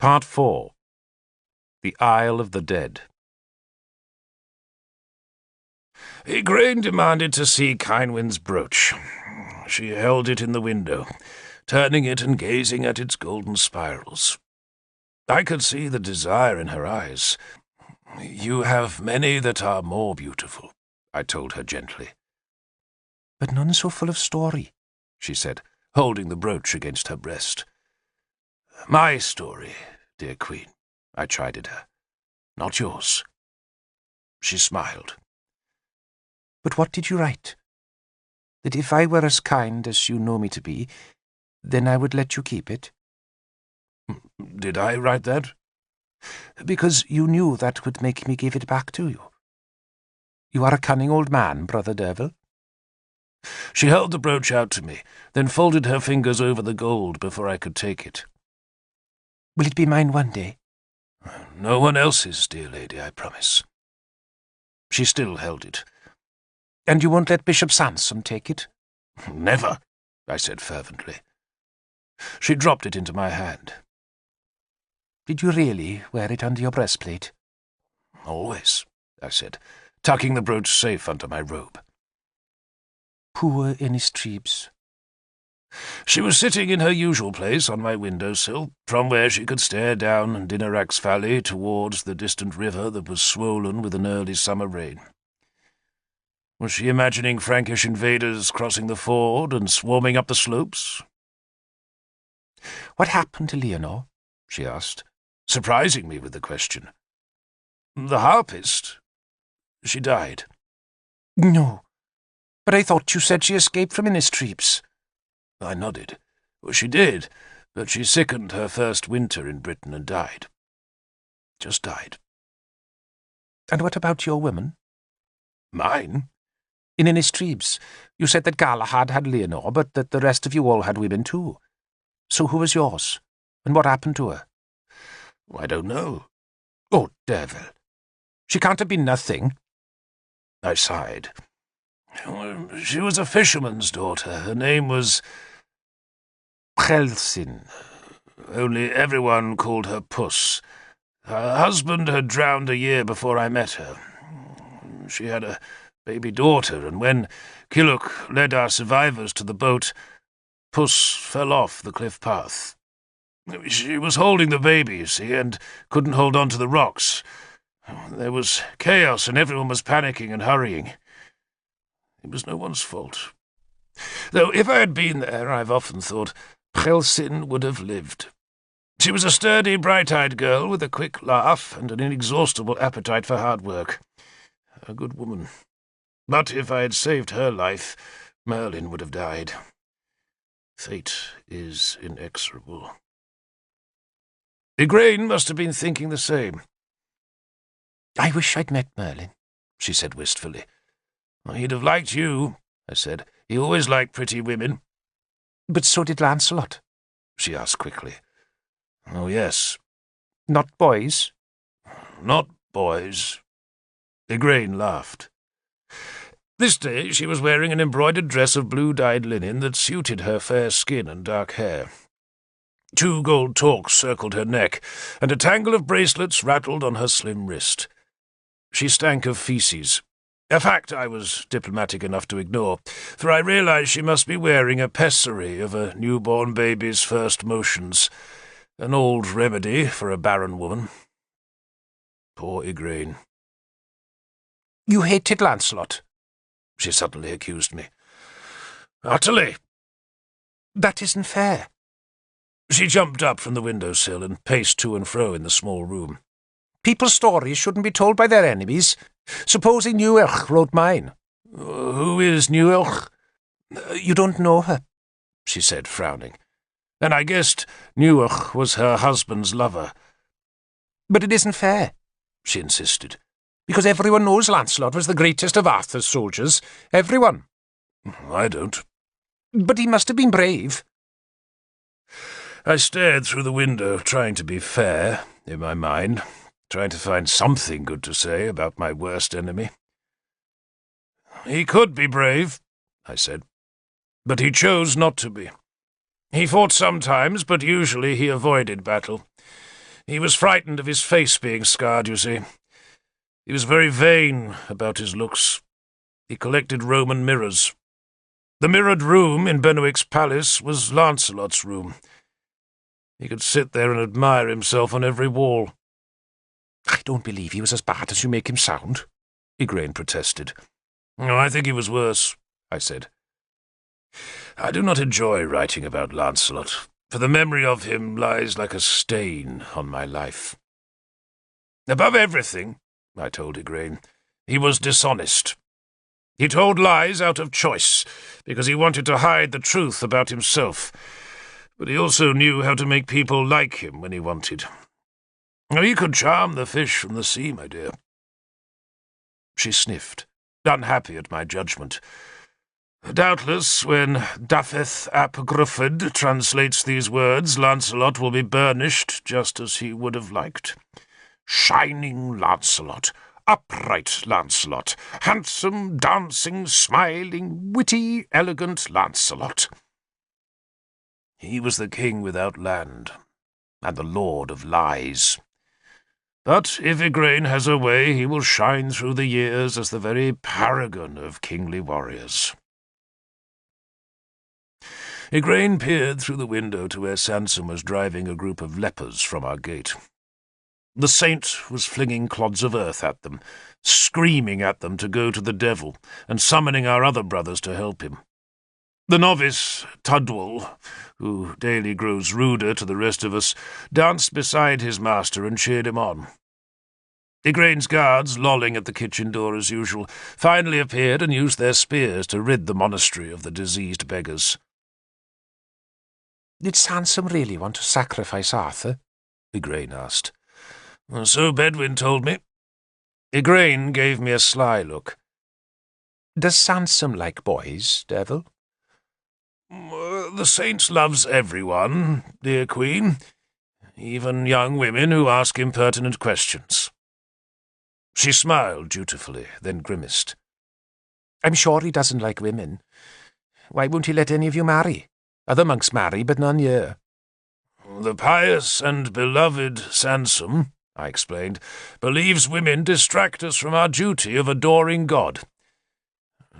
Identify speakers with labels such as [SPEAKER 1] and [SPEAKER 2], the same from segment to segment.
[SPEAKER 1] Part 4. The Isle of the Dead. Igraine demanded to see Kynwyn's brooch. She held it in the window, turning it and gazing at its golden spirals. I could see the desire in her eyes. "You have many that are more beautiful," I told her gently. "But none so full of story," she said, holding the brooch against her breast. "My story, dear Queen," I chided her, "not yours." She smiled. "But what did you write? That if I were as kind as you know me to be, then I would let you keep it?" "Did I write that?" "Because you knew that would make me give it back to you. You are a cunning old man, Brother Derville." She held the brooch out to me, then folded her fingers over the gold before I could take it. "Will it be mine one day?" "No one else's, dear lady, I promise." She still held it. "And you won't let Bishop Sansom take it?" "Never," I said fervently. She dropped it into my hand. "Did you really wear it under your breastplate?" "Always," I said, tucking the brooch safe under my robe. Poor Innis Treebs. She was sitting in her usual place on my windowsill, from where she could stare down Dinarax Valley towards the distant river that was swollen with an early summer rain. Was she imagining Frankish invaders crossing the ford and swarming up the slopes? "What happened to Leonor?" she asked, surprising me with the question. "The harpist. She died." "No, but I thought you said she escaped from Innis Treebs." I nodded. "Well, she did, but she sickened her first winter in Britain and died. Just died." "And what about your women?" "Mine?" "In Innis Treebs. You said that Galahad had Leonor, but that the rest of you all had women too. So who was yours? And what happened to her?" "I don't know." "Oh, Derville. She can't have been nothing." I sighed. "She was a fisherman's daughter. Her name was Pchelsyn, only everyone called her Puss. Her husband had drowned a year before I met her. She had a baby daughter, and when Kiluk led our survivors to the boat, Puss fell off the cliff path. She was holding the baby, you see, and couldn't hold on to the rocks. There was chaos, and everyone was panicking and hurrying. It was no one's fault. Though if I had been there, I've often thought Pchelsyn would have lived. She was a sturdy, bright-eyed girl with a quick laugh and an inexhaustible appetite for hard work. A good woman. But if I had saved her life, Merlin would have died. Fate is inexorable." Igraine must have been thinking the same. "I wish I'd met Merlin," she said wistfully. "He'd have liked you," I said. "He always liked pretty women." "But so did Lancelot," she asked quickly. "Oh, yes." "Not boys?" "Not boys." Igraine laughed. This day she was wearing an embroidered dress of blue-dyed linen that suited her fair skin and dark hair. 2 gold torques circled her neck, and a tangle of bracelets rattled on her slim wrist. She stank of feces, a fact I was diplomatic enough to ignore, for I realized she must be wearing a pessary of a newborn baby's first motions, an old remedy for a barren woman. Poor Igraine. "You hated Lancelot?" she suddenly accused me. "Utterly." "That isn't fair." She jumped up from the windowsill and paced to and fro in the small room. "People's stories shouldn't be told by their enemies. Supposing Niuerch wrote mine." "Who is Niuerch?" "You don't know her," she said, frowning. "And I guessed Niuerch was her husband's lover." "But it isn't fair," she insisted, "because everyone knows Lancelot was the greatest of Arthur's soldiers. Everyone." "I don't." "But he must have been brave." I stared through the window, trying to be fair, in my mind, trying to find something good to say about my worst enemy. "He could be brave," I said, "but he chose not to be. He fought sometimes, but usually he avoided battle. He was frightened of his face being scarred, you see. He was very vain about his looks. He collected Roman mirrors. The mirrored room in Benwick's palace was Lancelot's room. He could sit there and admire himself on every wall.
[SPEAKER 2] I don't believe he was as bad as you make him sound, Igraine protested.
[SPEAKER 1] No, I think he was worse, I said. I do not enjoy writing about Lancelot, for the memory of him lies like a stain on my life. Above everything, I told Igraine, he was dishonest. He told lies out of choice, because he wanted to hide the truth about himself, but he also knew how to make people like him when he wanted. He could charm the fish from the sea, my dear. She sniffed, unhappy at my judgment. Doubtless, when Dafydd ap Gruffydd translates these words, Lancelot will be burnished just as he would have liked. Shining Lancelot, upright Lancelot, handsome, dancing, smiling, witty, elegant Lancelot. He was the king without land, and the lord of lies. But if Igraine has her way, he will shine through the years as the very paragon of kingly warriors. Igraine peered through the window to where Sansom was driving a group of lepers from our gate. The saint was flinging clods of earth at them, screaming at them to go to the devil, and summoning our other brothers to help him. The novice, Tudwal, who daily grows ruder to the rest of us, danced beside his master and cheered him on. Igraine's guards, lolling at the kitchen door as usual, finally appeared and used their spears to rid the monastery of the diseased beggars.
[SPEAKER 2] Did Sansom really want to sacrifice Arthur? Igraine asked.
[SPEAKER 1] So Bedwin told me. Igraine gave me a sly look.
[SPEAKER 2] Does Sansom like boys, Devil?
[SPEAKER 1] The saint loves everyone, dear Queen, even young women who ask impertinent questions. She smiled dutifully, then grimaced.
[SPEAKER 2] I'm sure he doesn't like women. Why won't he let any of you marry? Other monks marry, but none here.
[SPEAKER 1] The pious and beloved Sansom, I explained, believes women distract us from our duty of adoring God.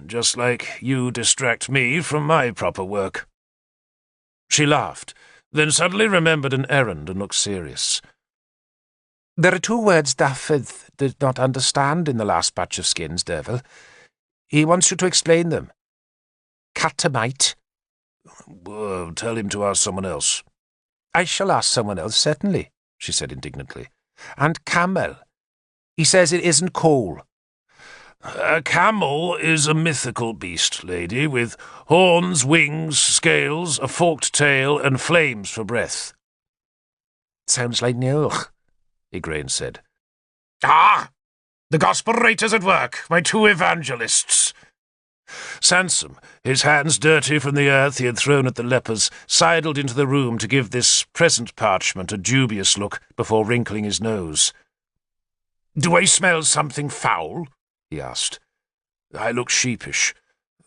[SPEAKER 1] Just like you distract me from my proper work. She laughed, then suddenly remembered an errand and looked serious.
[SPEAKER 2] There are 2 words Dafydd did not understand in the last batch of skins, Devil. He wants you to explain them. Catamite.
[SPEAKER 1] Tell him to ask someone else.
[SPEAKER 2] I shall ask someone else, certainly, she said indignantly. And camel. He says it isn't coal.
[SPEAKER 1] A camel is a mythical beast, lady, with horns, wings, scales, a forked tail, and flames for breath.
[SPEAKER 2] Sounds like Niolch, Igraine said.
[SPEAKER 1] Ah! The gospel writers at work, my 2 evangelists. Sansom, his hands dirty from the earth he had thrown at the lepers, sidled into the room to give this present parchment a dubious look before wrinkling his nose. Do I smell something foul? He asked. I looked sheepish.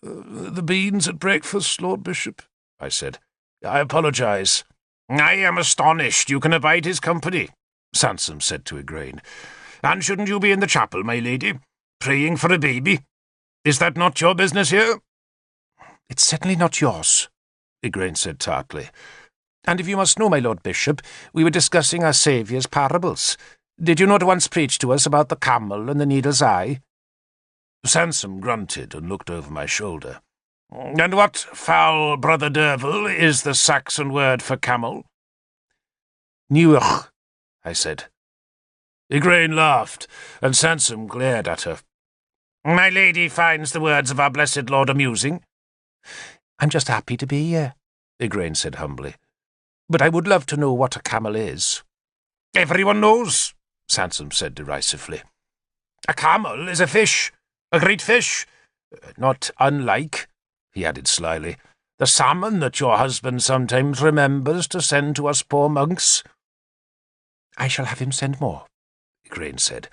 [SPEAKER 1] The beans at breakfast, Lord Bishop, I said. I apologize. I am astonished you can abide his company, Sansom said to Igraine. And shouldn't you be in the chapel, my lady, praying for a baby? Is that not your business here?
[SPEAKER 2] It's certainly not yours, Igraine said tartly. And if you must know, my Lord Bishop, we were discussing our Saviour's parables. Did you not once preach to us about the camel and the needle's eye? Sansom grunted and looked over my shoulder. And what, foul brother Derval, is the Saxon word for camel? Niwch, I said. Igraine laughed, and Sansom glared at her. My lady finds the words of our blessed Lord amusing. I'm just happy to be here, Igraine said humbly. But I would love to know what a camel is. Everyone knows, Sansom said derisively. A camel is a fish, a great fish. Not unlike, he added slyly, the salmon that your husband sometimes remembers to send to us poor monks. I shall have him send more, Igraine said,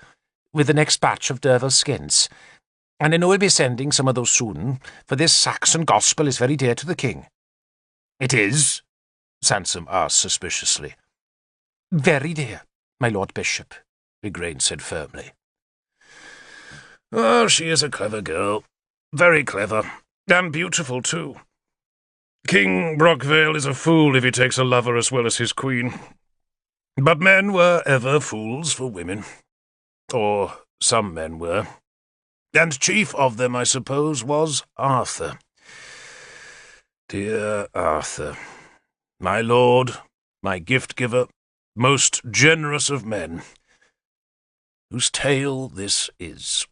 [SPEAKER 2] with the next batch of Derval's skins. And I know he'll be sending some of those soon, for this Saxon gospel is very dear to the king. It is? Sansom asked suspiciously. Very dear, my Lord Bishop, Igraine said firmly.
[SPEAKER 1] Oh, she is a clever girl. Very clever. And beautiful, too. King Brockvale is a fool if he takes a lover as well as his queen. But men were ever fools for women. Or some men were. And chief of them, I suppose, was Arthur. Dear Arthur. My lord, my gift-giver, most generous of men, whose tale this is.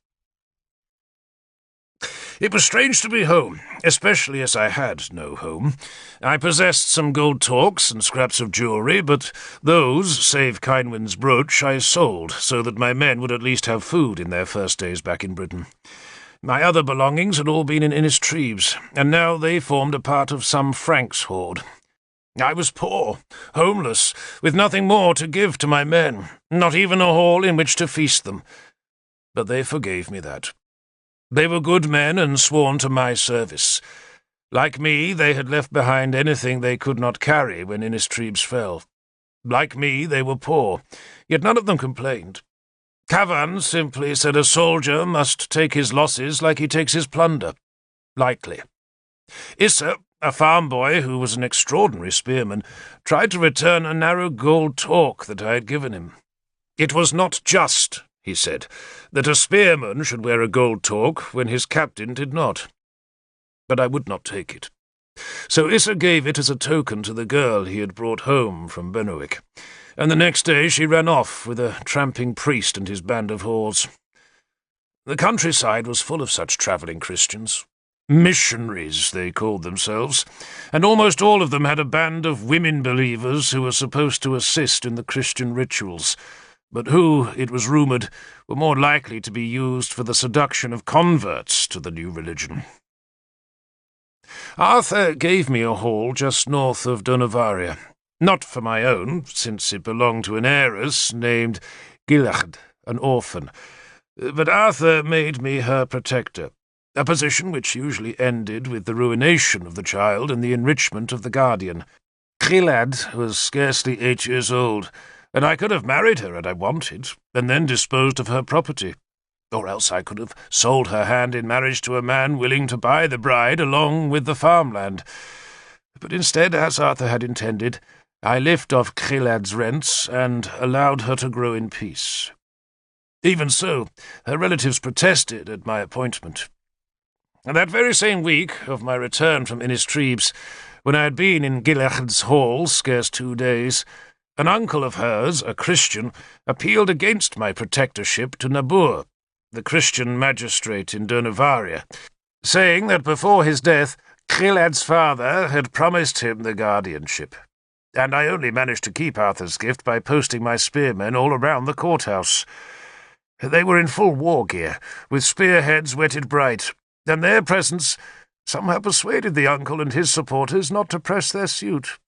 [SPEAKER 1] It was strange to be home, especially as I had no home. I possessed some gold torques and scraps of jewellery, but those, save Kynwyn's brooch, I sold, so that my men would at least have food in their first days back in Britain. My other belongings had all been in Innistribes, and now they formed a part of some Franks' hoard. I was poor, homeless, with nothing more to give to my men, not even a hall in which to feast them. But they forgave me that. They were good men and sworn to my service. Like me, they had left behind anything they could not carry when Innistribes fell. Like me, they were poor, yet none of them complained. Cavan simply said a soldier must take his losses like he takes his plunder, lightly. Issa, a farm boy who was an extraordinary spearman, tried to return a narrow gold torque that I had given him. It was not just, he said, that a spearman should wear a gold torque when his captain did not. But I would not take it. So Issa gave it as a token to the girl he had brought home from Benwick, and the next day she ran off with a tramping priest and his band of whores. The countryside was full of such travelling Christians. Missionaries, they called themselves, and almost all of them had a band of women believers who were supposed to assist in the Christian rituals, but who, it was rumoured, were more likely to be used for the seduction of converts to the new religion. Arthur gave me a hall just north of Donovaria, not for my own, since it belonged to an heiress named Gilachd, an orphan, but Arthur made me her protector, a position which usually ended with the ruination of the child and the enrichment of the guardian. Gilad was scarcely 8 years old, and I could have married her had I wanted, and then disposed of her property. Or else I could have sold her hand in marriage to a man willing to buy the bride along with the farmland. But instead, as Arthur had intended, I lived off Gilad's rents and allowed her to grow in peace. Even so, her relatives protested at my appointment. And that very same week of my return from Innistribes, when I had been in Gilachad's hall scarce 2 days, an uncle of hers, a Christian, appealed against my protectorship to Nabur, the Christian magistrate in Donovaria, saying that before his death Gilad's father had promised him the guardianship, and I only managed to keep Arthur's gift by posting my spearmen all around the courthouse. They were in full war gear, with spearheads whetted bright, and their presence somehow persuaded the uncle and his supporters not to press their suit.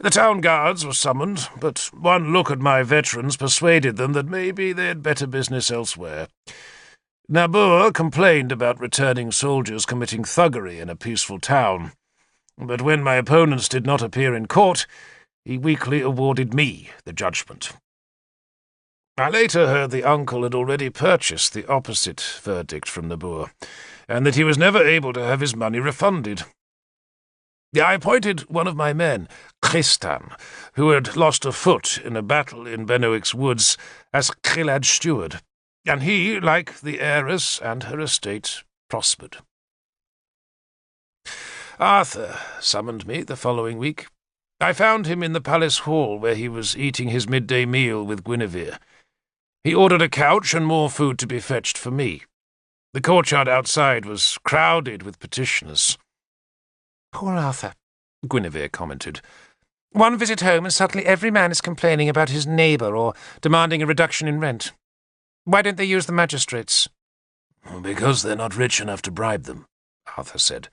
[SPEAKER 1] The town guards were summoned, but one look at my veterans persuaded them that maybe they had better business elsewhere. Nabur complained about returning soldiers committing thuggery in a peaceful town, but when my opponents did not appear in court, he weakly awarded me the judgment. I later heard the uncle had already purchased the opposite verdict from Nabur, and that he was never able to have his money refunded. I appointed one of my men, Tristan, who had lost a foot in a battle in Benwick's woods, as Gilad's steward, and he, like the heiress and her estate, prospered. Arthur summoned me the following week. I found him in the palace hall where he was eating his midday meal with Guinevere. He ordered a couch and more food to be fetched for me. The courtyard outside was crowded with petitioners.
[SPEAKER 2] "Poor Arthur," Guinevere commented. "One visit home and suddenly every man is complaining about his neighbour or demanding a reduction in rent. Why don't they use the magistrates?"
[SPEAKER 1] "Because they're not rich enough to bribe them," Arthur said.